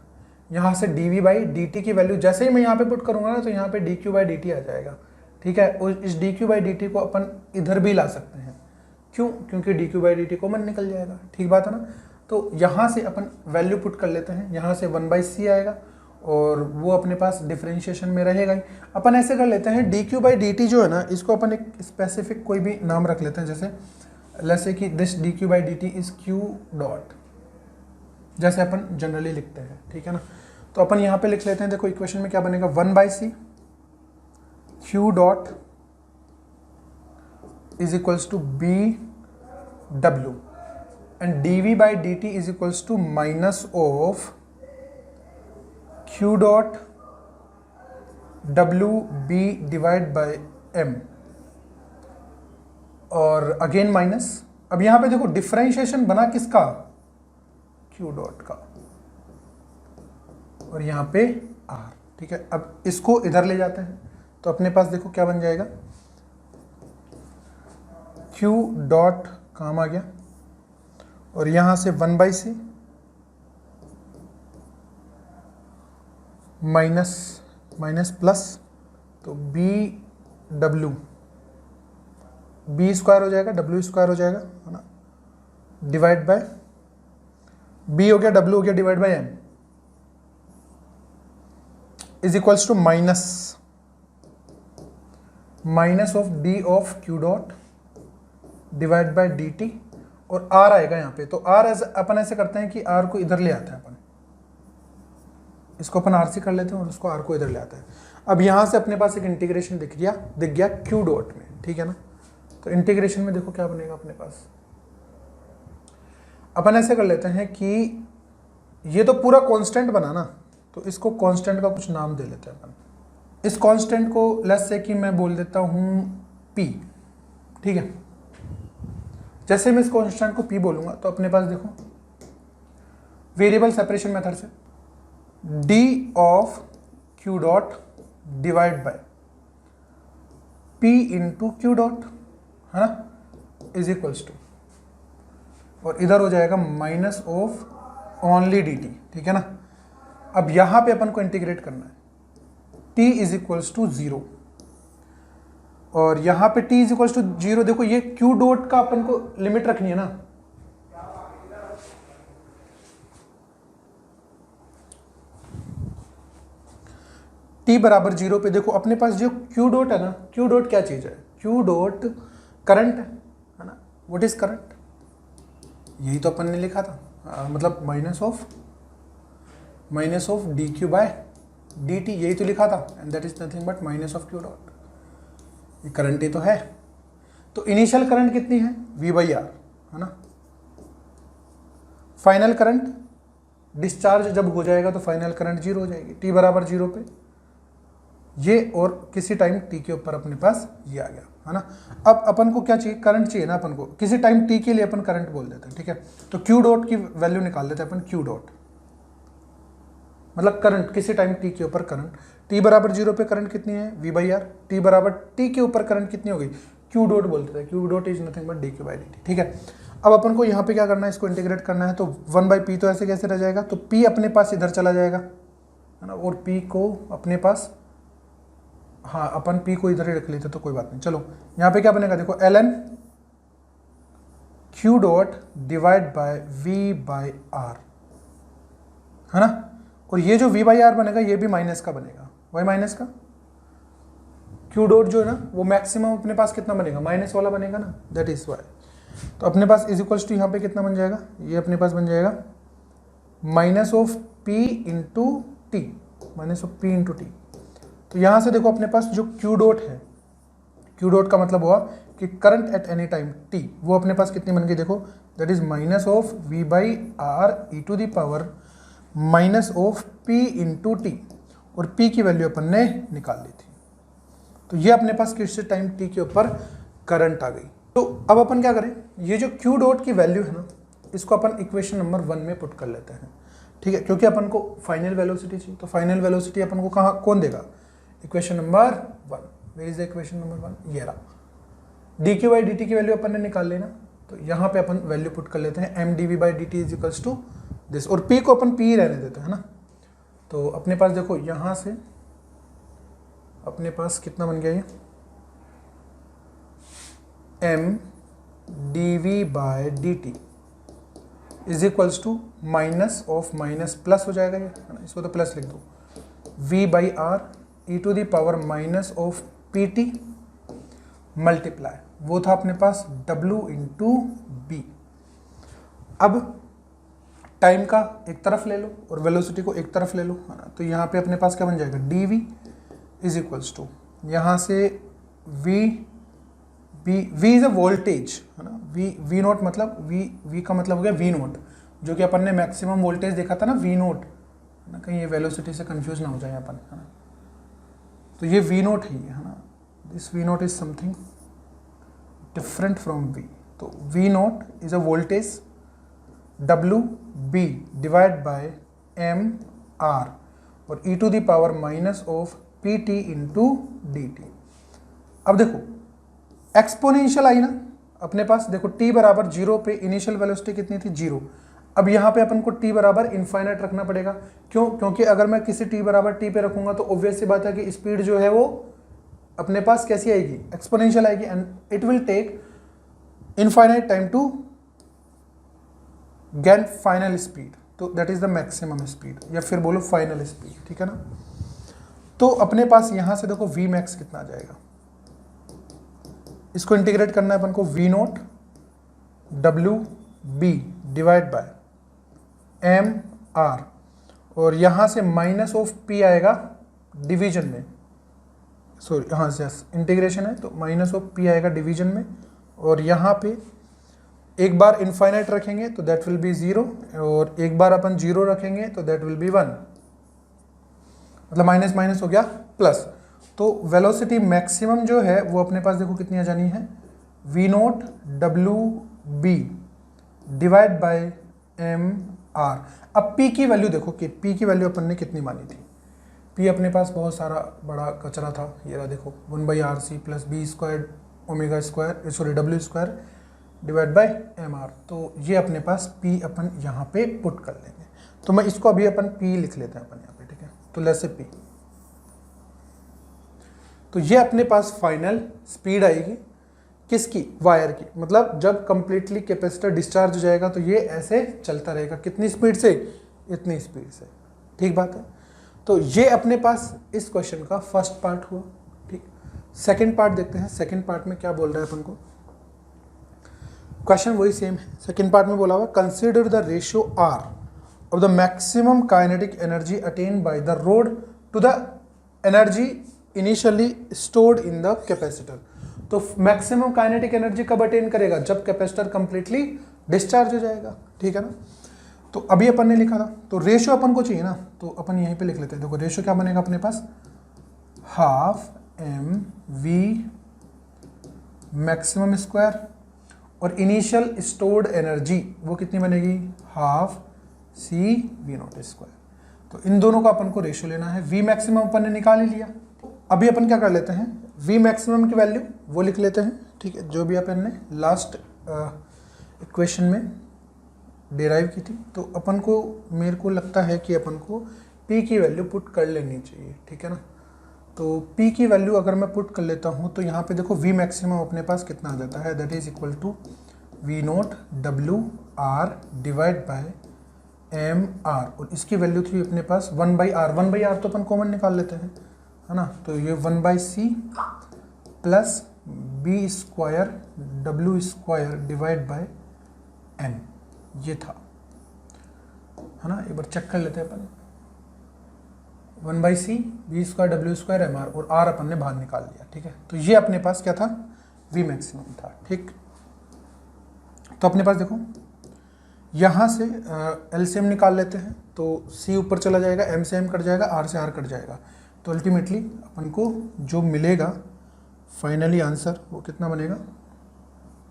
यहाँ से dv बाई dt की वैल्यू जैसे ही मैं यहाँ पे पुट करूँगा ना तो यहाँ पे dq बाई dt आ जाएगा, ठीक है। और इस dq बाई dt को अपन इधर भी ला सकते हैं, क्यों, क्योंकि dq बाई dt कॉमन निकल जाएगा, ठीक बात है ना। तो यहाँ से अपन वैल्यू पुट कर लेते हैं, यहाँ से 1/c आएगा और वो अपने पास डिफरेंशिएशन में रहेगा ही। अपन ऐसे कर लेते हैं dq/dt जो है ना, इसको अपन एक स्पेसिफिक कोई भी नाम रख लेते हैं, जैसे लेट्स से कि this dq/dt is q dot, जैसे अपन जनरली लिखते हैं, ठीक है ना। तो अपन यहाँ पे लिख लेते हैं, देखो इक्वेशन में क्या बनेगा, 1/c q dot is equals to bw and dv/dt is equals to minus of q dot wb divide by m और अगेन माइनस। अब यहां पे देखो डिफरेंशिएशन बना किसका, q डॉट का, और यहां पे r, ठीक है। अब इसको इधर ले जाते हैं तो अपने पास देखो क्या बन जाएगा, q डॉट काम आ गया और यहां से 1/c माइनस माइनस प्लस, तो bw b स्क्वायर हो जाएगा, w स्क्वायर हो जाएगा, है ना, डिवाइड बाय b हो गया, w हो गया, divide by m is equals to minus of d of q dot divide by dt और r आएगा यहाँ पे। तो r अपन ऐसे करते हैं कि r को इधर ले आते हैं, अपन इसको अपन r से कर लेते हैं और उसको r को इधर ले आते हैं। अब यहाँ से अपने पास एक इंटीग्रेशन दिख गया q डॉट में, ठीक है ना। तो इंटीग्रेशन में देखो क्या बनेगा अपने पास, अपन ऐसे कर लेते हैं कि ये तो पूरा कांस्टेंट बना ना, तो इसको कांस्टेंट का कुछ नाम दे लेते हैं अपन। इस कांस्टेंट को लेट्स से कि मैं बोल देता हूँ p, ठीक है। जैसे मैं इस कांस्टेंट को p बोलूंगा तो अपने पास देखो वेरिएबल सेपरेशन मेथड से d of q dot divide by p into q dot, है ना, इज इक्वल्स टू, और इधर हो जाएगा माइनस ऑफ ओनली dt, ठीक है ना। अब यहां पे अपन को इंटीग्रेट करना है, t इज इक्वल्स टू 0 और यहां पे t इज इक्वल्स टू 0। देखो ये q डॉट का अपन को लिमिट रखनी है ना, t बराबर 0 पे देखो अपने पास जो q डॉट है ना, q डॉट क्या चीज है, q डॉट करंट है ना। व्हाट इज करंट, यही तो अपन ने लिखा था, मतलब माइनस ऑफ dq/dt, यही तो लिखा था, and that is nothing but minus of q dot. ये करंट ही तो है। तो इनिशियल करंट कितनी है, v/r, है ना। फाइनल करंट, डिस्चार्ज जब हो जाएगा तो फाइनल करंट 0 हो जाएगी, t बराबर 0 पे ये, और किसी टाइम t के ऊपर अपने पास ये आ गया, है ना। अब अपन को क्या चाहिए, करंट चाहिए ना अपन को, किसी टाइम t के लिए अपन करंट बोल देते हैं, ठीक है। तो q डॉट की वैल्यू निकाल लेते हैं अपन, q डॉट मतलब करंट, किसी टाइम t के ऊपर करंट, t बराबर 0 पे करंट कितनी है, v/r, t बराबर t के ऊपर करंट कितनी हो गई, q डॉट बोलते थे, q dot is nothing but dq/dt, ठीक है। अब अपन को यहाँ पे क्या करना है, इसको इंटीग्रेट करना है, तो 1/p तो ऐसे कैसे रह जाएगा, तो p अपने पास इधर चला जाएगा, है ना, और p को अपने पास, हाँ अपन p को इधर ही रख लेते तो कोई बात नहीं। चलो यहाँ पे क्या बनेगा, देखो ln q dot divide bye v/r, है ना। और ये जो v/r बनेगा ये भी माइनस का बनेगा, वाई माइनस का, q डॉट जो है ना वो मैक्सिमम अपने पास कितना बनेगा, माइनस वाला बनेगा ना, दैट इज वाई। तो अपने पास इज इक्वल्स टू यहाँ पे कितना बन जाएगा, ये अपने पास बन जाएगा minus of p into T, minus of p into T. तो यहाँ से देखो अपने पास जो q डॉट है, q डॉट का मतलब हुआ कि current at any time t, वो अपने पास कितनी बन गई, देखो that is minus of v/r e to the power minus of p into T, और p की वैल्यू अपन ने निकाल ली थी। तो ये अपने पास किस टाइम t के ऊपर करंट आ गई। तो अब अपन क्या करें, ये जो q डॉट की वैल्यू है ना, इसको अपन इक्वेशन नंबर 1 में पुट कर लेते हैं, ठीक है, क्योंकि अपन को फाइनल वेलोसिटी चाहिए। तो फाइनल वेलोसिटी अपन को कहाँ, कौन देगा, equation number 1, where is the equation number 1, ये रहा। dq/dt की वैल्यू अपन ने निकाल लेना, तो यहाँ पे अपन वैल्यू पुट कर लेते हैं, mdv/dt is equals to this, और p को अपन p ही रहने देते हैं ना। तो अपने पास देखो यहाँ से अपने पास कितना बन गया, ये mdv/dt is equals to minus of minus plus हो जाएगा ये, है ना, इसको तो प्लस लिख दो, v by R E to the power minus of P T multiply, वो था अपने पास w इंटू बी। अब टाइम का एक तरफ ले लो और वेलोसिटी को एक तरफ ले लो, है ना, तो यहाँ पे अपने पास क्या बन जाएगा, D V is equals to, यहाँ से वी इज अ वोल्टेज, है ना, वी नोट मतलब वी का मतलब हो गया वी नोट, जो कि अपन ने मैक्सिमम वोल्टेज देखा था ना, वी नोट, है ना, कहीं ये वेलोसिटी से कंफ्यूज ना हो जाए अपन, है ना, तो ये वी नोट है ना, this v naught is something different from v, तो v naught is a voltage डब्ल्यू B divide by M R और e to the power minus of P t into d t. अब देखो एक्सपोनेंशियल आई ना अपने पास, देखो t बराबर 0 पे इनिशियल वेलोसिटी कितनी थी, 0। अब यहाँ पे अपन को t बराबर इनफाइनाइट रखना पड़ेगा, क्यों, क्योंकि अगर मैं किसी t बराबर t पे रखूंगा तो ऑब्वियस सी बात है कि स्पीड जो है वो अपने पास कैसी आएगी, एक्सपोनेंशियल आएगी, and it will take infinite time to gain final speed, तो that is the maximum speed या फिर बोलो फाइनल स्पीड, ठीक है ना। तो अपने पास यहाँ से देखो v मैक्स कितना आ जाएगा, इसको इंटीग्रेट करना है अपन को, V note W B divide by M R और यहाँ से माइनस ऑफ पी आएगा डिवीजन में, सॉरी यहाँ से इंटीग्रेशन है तो माइनस ऑफ पी आएगा डिवीजन में, और यहाँ पे एक बार इनफाइनाइट रखेंगे तो दैट विल बी 0 और एक बार अपन 0 रखेंगे तो दैट विल बी 1, मतलब माइनस माइनस हो गया प्लस। तो वेलोसिटी मैक्सिमम जो है वो अपने पास देखो कितनी आ जानी है, V note W B divide by M R. अब पी की वैल्यू देखो कि पी की वैल्यू अपन ने कितनी मानी थी, पी अपने पास बहुत सारा बड़ा कचरा था, ये रहा देखो 1/RC plus B square omega square sorry W square divide by M R, तो ये अपने पास पी अपन यहाँ पे पुट कर लेंगे, तो मैं इसको अभी अपन पी लिख लेते हैं अपन यहाँ पे, ठीक है, तो लेट्स से पी, तो ये अपने पास फाइनल स्पीड आएगी किसकी, वायर की, मतलब जब कंप्लीटली कैपेसिटर डिस्चार्ज हो जाएगा तो ये ऐसे चलता रहेगा, कितनी स्पीड से, इतनी स्पीड से, ठीक बात है। तो ये अपने पास इस क्वेश्चन का फर्स्ट पार्ट हुआ, ठीक। सेकंड पार्ट देखते हैं, सेकंड पार्ट में क्या बोल रहा है अपन को, क्वेश्चन वही सेम है, सेकंड पार्ट में बोला हुआ consider the ratio R of the maximum kinetic energy attained by the rod to the energy initially stored in the capacitor. तो मैक्सिमम काइनेटिक एनर्जी कब अटेन करेगा, जब कैपेसिटर कंप्लीटली डिस्चार्ज हो जाएगा, ठीक है ना। तो अभी अपन ने लिखा था, तो रेशियो अपन को चाहिए ना, तो अपन यहीं पे लिख लेते हैं, देखो रेशियो क्या बनेगा अपने पास, half m v maximum square और इनिशियल स्टोर्ड एनर्जी वो कितनी बनेगी, half c v naught square. तो इन दोनों का अपन को रेशियो लेना है, वी मैक्सिमम अपन ने निकाल ही लिया, अभी अपन क्या कर लेते हैं, वी मैक्सिमम की वैल्यू वो लिख लेते हैं, ठीक है, जो भी अपन ने लास्ट इक्वेशन में डिराइव की थी। तो अपन को मेरे को लगता है कि अपन को p की वैल्यू पुट कर लेनी चाहिए, ठीक है ना। तो p की वैल्यू अगर मैं पुट कर लेता हूँ तो यहाँ पे देखो v मैक्सिमम अपने पास कितना आ जाता है, that is equal to V note W R divide by M R, और इसकी वैल्यू थी अपने पास 1/r, 1/r तो अपन कॉमन निकाल लेते हैं, है ना, तो ये 1/c plus B square W square divide by M, ये था, है ना। एक बार चेक कर लेते हैं अपन, 1/c B square W square M are, और आर अपन ने बाहर निकाल लिया, ठीक है। तो ये अपने पास क्या था, वी मैक्सिमम था, ठीक। तो अपने पास देखो यहाँ से एलसीएम निकाल लेते हैं, तो c ऊपर चला जाएगा, m से m कट जाएगा, r से r कट जाएगा, तो अल्टीमेटली अपन को जो मिलेगा फाइनली आंसर वो कितना बनेगा,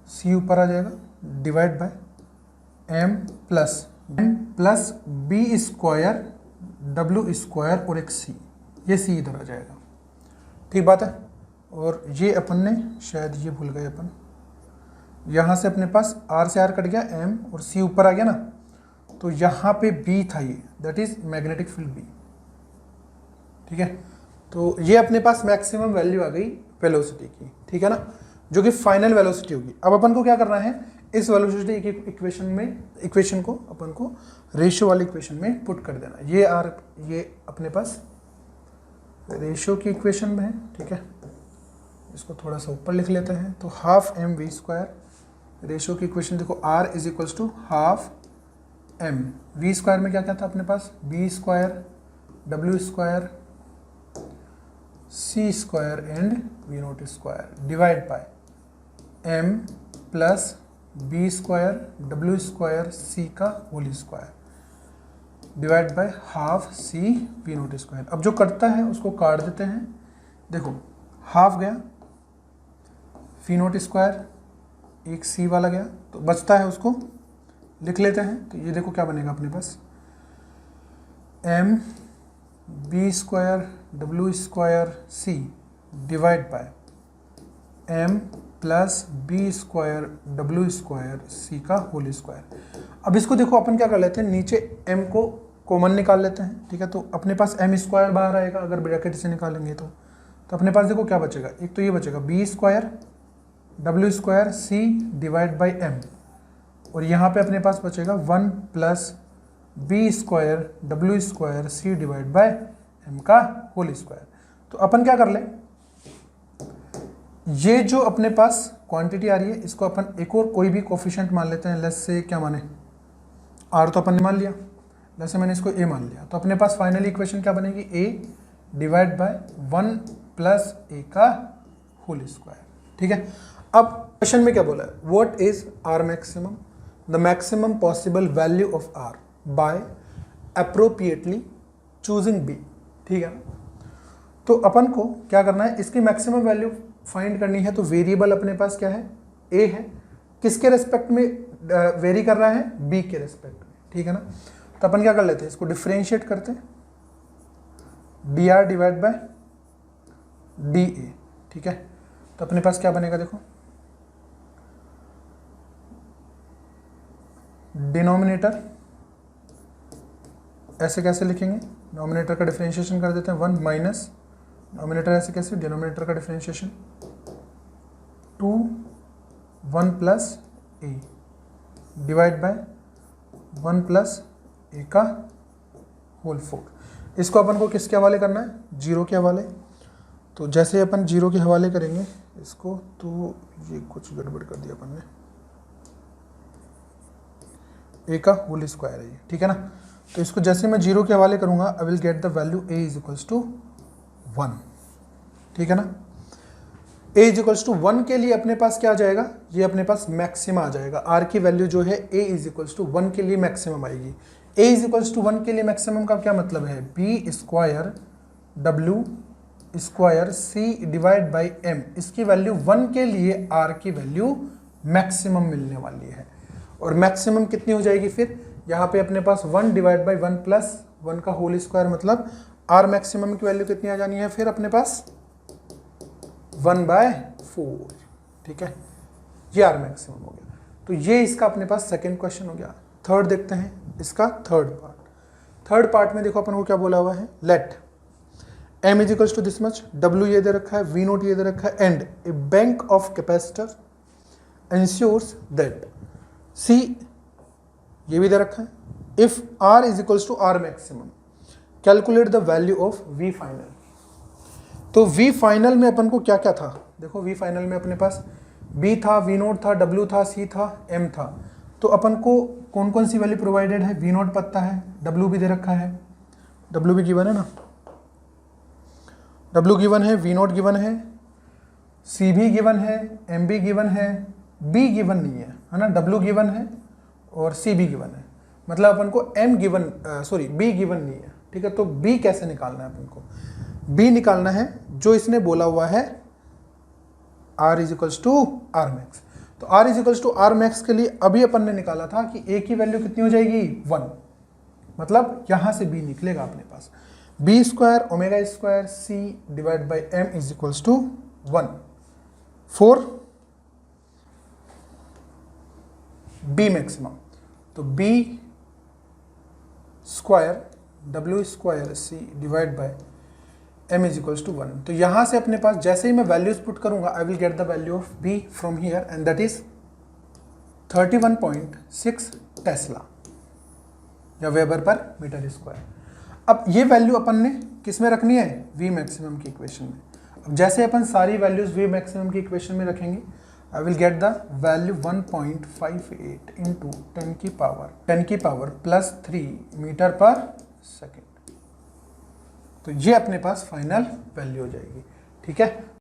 c ऊपर आ जाएगा divide by m plus B square W square और एक c, ये c इधर आ जाएगा, ठीक बात है। और ये अपन ने शायद ये भूल गए अपन, यहाँ से अपने पास r से r कट गया, m और c ऊपर आ गया ना, तो यहाँ पे b था, ये that is magnetic field b, ठीक है। तो ये अपने पास मैक्सिमम वैल्यू आ गई वेलोसिटी की, ठीक है ना, जो कि फाइनल वेलोसिटी होगी। अब अपन को क्या करना है, इस वेलोसिटी की इक्वेशन को अपन को रेशियो वाली इक्वेशन में पुट कर देना। ये आर ये अपने पास रेशियो की इक्वेशन में है, ठीक है। इसको थोड़ा सा ऊपर लिख लेते हैं, तो half m we square, ratio की इक्वेशन देखो r is equals to half m we square में क्या क्या था अपने पास, b square W square C square and we note square divide by M plus B square W square सी का whole square divide by half c we note square. अब जो कटता है उसको काट देते हैं, देखो हाफ गया वी नोट स्क्वायर, एक सी वाला गया, तो बचता है उसको लिख लेते हैं। तो ये देखो क्या बनेगा अपने पास, M B square W square C divide by M plus B square W square सी का होल स्क्वायर। अब इसको देखो अपन क्या कर लेते हैं, नीचे m को कॉमन निकाल लेते हैं, ठीक है। तो अपने पास एम स्क्वायर बाहर आएगा अगर ब्रैकेट से निकालेंगे तो अपने पास देखो क्या बचेगा, एक तो ये बचेगा B square W square C divide by M, और यहाँ पे अपने पास बचेगा 1 plus B square W square C divide by M का होल स्क्वायर। तो अपन क्या कर ले, ये जो अपने पास क्वांटिटी आ रही है इसको अपन एक और कोई भी कोफिशिएंट मान लेते हैं, लेस से क्या माने आर तो अपन ने मान लिया, लेस से मैंने इसको ए मान लिया। तो अपने पास फाइनली इक्वेशन क्या बनेगी, ए डिवाइड बाय 1 प्लस ए का होल स्क्वायर, ठीक है। अब क्वेश्चन में क्या बोला है, what is R maximum, the maximum possible value of R by appropriately choosing B, ठीक है। तो अपन को क्या करना है, इसकी मैक्सिमम वैल्यू फाइंड करनी है। तो वेरिएबल अपने पास क्या है, ए है, किसके रेस्पेक्ट में वेरी कर रहा है, बी के रेस्पेक्ट में, ठीक है ना। तो अपन क्या कर लेते हैं, इसको डिफरेंशिएट करते हैं, D R divide bye D A, ठीक है। तो अपने पास क्या बनेगा देखो, डिनोमिनेटर ऐसे कैसे लिखेंगे, नोमिनेटर का डिफरेंशिएशन कर देते हैं 1 माइनस नोमिनेटर ऐसे कैसे, डिनोमिनेटर का differentiation 2 1 plus a divide by 1 plus a का होल 4। इसको अपन को किसके हवाले करना है, जीरो के हवाले। तो जैसे अपन जीरो के हवाले करेंगे इसको, तो ये कुछ गड़बड़ कर दिया अपन ने, ए का होल स्क्वायर है ये, ठीक है ना। तो इसको जैसे मैं जीरो के हवाले करूंगा, I will get the value A is equals to 1, ठीक है ना। ए इज इक्वल्स टू 1 के लिए अपने पास क्या आ जाएगा, ये अपने पास मैक्सिमा आ जाएगा। आर की वैल्यू जो है ए इज इक्वल्स टू 1 के लिए मैक्सिमम आएगी। ए इज इक्वल्स टू 1 के लिए मैक्सिमम का क्या मतलब है, B square W square C divide by M, इसकी वैल्यू 1 के लिए आर की वैल्यू मैक्सिमम मिलने वाली है। और मैक्सिमम कितनी हो जाएगी फिर, यहाँ पे अपने पास 1 डिवाइड बाई 1 प्लस 1 का होल स्क्वायर, मतलब आर मैक्सिमम की वैल्यू कितनी आ जानी है फिर अपने पास 1/4, ठीक है। ये आर मैक्सिमम हो गया। तो ये इसका अपने पास सेकेंड क्वेश्चन हो गया। थर्ड देखते हैं इसका थर्ड पार्ट। थर्ड पार्ट में देखो अपन को क्या बोला हुआ है, let M is equals to this much, W ये दे रखा है, वी नोट ये दे रखा है, and a bank of capacitor ensures that c ये भी दे रखा है, if r is equals to r maximum calculate the value of v final. तो वी फाइनल में अपन को क्या क्या था, देखो वी फाइनल में अपने पास बी था, वी नोट था, डब्ल्यू था, सी था, एम था। तो अपन को कौन कौन सी वैल्यू प्रोवाइडेड है, वी नोट पता है, डब्ल्यू भी दे रखा है, डब्ल्यू भी गिवन है ना, डब्ल्यू गिवन है, वी नोट गिवन है, सी भी गिवन है, एम भी गिवन है, बी गिवन नहीं है ना, डब्ल्यू गिवन है और सी भी गिवन है। मतलब अपन को एम गिवन बी गिवन नहीं है, ठीक है। तो बी कैसे निकालना है अपन को, बी निकालना है जो इसने बोला हुआ है r is equals to r max. तो r is equals to r max के लिए अभी अपन ने निकाला था कि ए की वैल्यू कितनी हो जाएगी 1, मतलब यहां से बी निकलेगा अपने पास b square omega square C divide by m is equals to 1 for b maximum. तो b square W square C divide by m is equals to 1। तो यहां से अपने पास जैसे ही मैं वैल्यूज पुट करूंगा, I will get the value of B from here and that is 31.6 tesla या वेबर पर मीटर स्क्वायर। अब ये वैल्यू अपन ने किस में रखनी है, वी मैक्सिमम की इक्वेशन में। अब जैसे अपन सारी वैल्यूज वी मैक्सिमम की इक्वेशन में रखेंगे, आई will get the value 1.58 into 10 की पावर +3 मीटर पर सेकेंड। तो ये अपने पास फाइनल वैल्यू हो जाएगी, ठीक है।